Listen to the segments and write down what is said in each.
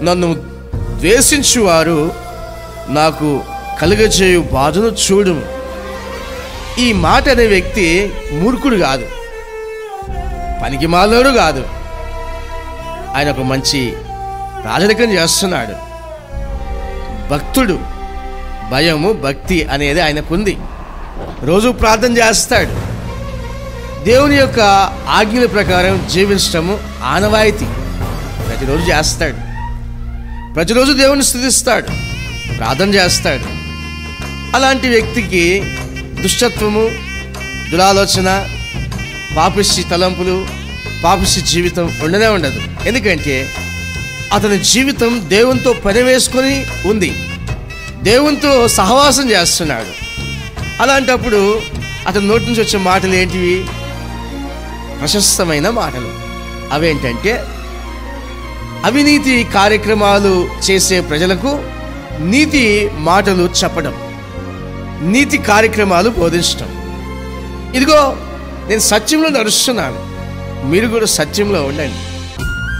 నన్ను ద్వేషించువారు నాకు కలుగజేయు బాధను చూడుము. ఈ మాట అనే వ్యక్తి మూర్ఖుడు కాదు, పనికిమాలోడు కాదు. ఆయన ఒక మంచి రాజరికం చేస్తున్నాడు. భక్తుడు, భయము భక్తి అనేది ఆయనకుంది. రోజు ప్రార్థన చేస్తాడు. దేవుని యొక్క ఆజ్ఞల ప్రకారం జీవించటము ఆనవాయితీ. ప్రతిరోజు చేస్తాడు. ప్రతిరోజు దేవుని స్తుతిస్తాడు, ప్రార్థన చేస్తాడు. అలాంటి వ్యక్తికి దుష్టత్వము, దురాలోచన, పాపిష్టి తలంపులు, పాపిష్టి జీవితం ఉండనే ఉండదు. ఎందుకంటే అతని జీవితం దేవునితో పనివేసుకొని ఉంది, దేవునితో సహవాసం చేస్తున్నాడు. అలాంటప్పుడు అతని నోటి నుంచి వచ్చే మాటలు ఏంటివి? ప్రశస్తమైన మాటలు. అవేంటంటే అవినీతి కార్యక్రమాలు చేసే ప్రజలకు నీతి మాటలు చెప్పడం, నీతి కార్యక్రమాలు బోధించడం. ఇదిగో నేను సత్యంలో నడుస్తున్నాను, మీరు కూడా సత్యంలో ఉండండి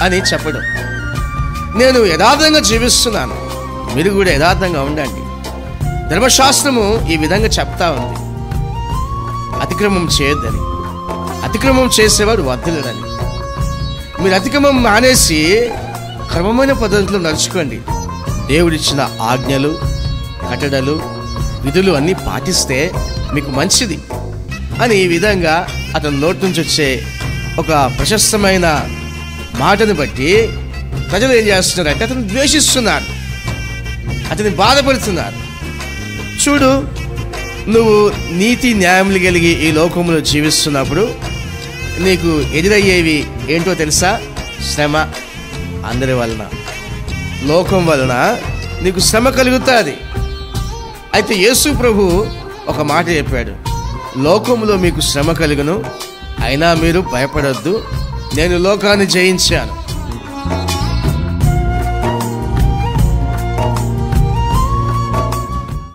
అని చెప్పడం. నేను యథార్థంగా జీవిస్తున్నాను, మీరు కూడా యథార్థంగా ఉండండి. ధర్మశాస్త్రము ఈ విధంగా చెప్తా ఉంది, అతిక్రమం చేయొద్దని, అతిక్రమం చేసేవాడు వర్ధిల్లుడని. మీరు అతిక్రమం మానేసి క్రమమైన పద్ధతిలో నడుచుకోండి. దేవుడిచ్చిన ఆజ్ఞలు, కట్టడలు, విధులు అన్నీ పాటిస్తే మీకు మంచిది అని ఈ విధంగా అతని నోటి నుంచి వచ్చే ఒక ప్రశస్తమైన మాటను బట్టి ప్రజలు ఏం చేస్తున్నారంటే అతను ద్వేషిస్తున్నారు, అతని బాధపడుతున్నారు. చూడు, నువ్వు నీతి న్యాయములు కలిగి ఈ లోకంలో జీవిస్తున్నప్పుడు నీకు ఎదురయ్యేవి ఏంటో తెలుసా? శ్రమ. అందరి వలన, లోకం వలన నీకు శ్రమ కలుగుతుంది. అయితే యేసు ప్రభు ఒక మాట చెప్పాడు, లోకంలో మీకు శ్రమ కలుగును, అయినా మీరు భయపడొద్దు, నేను లోకాన్ని జయించాను.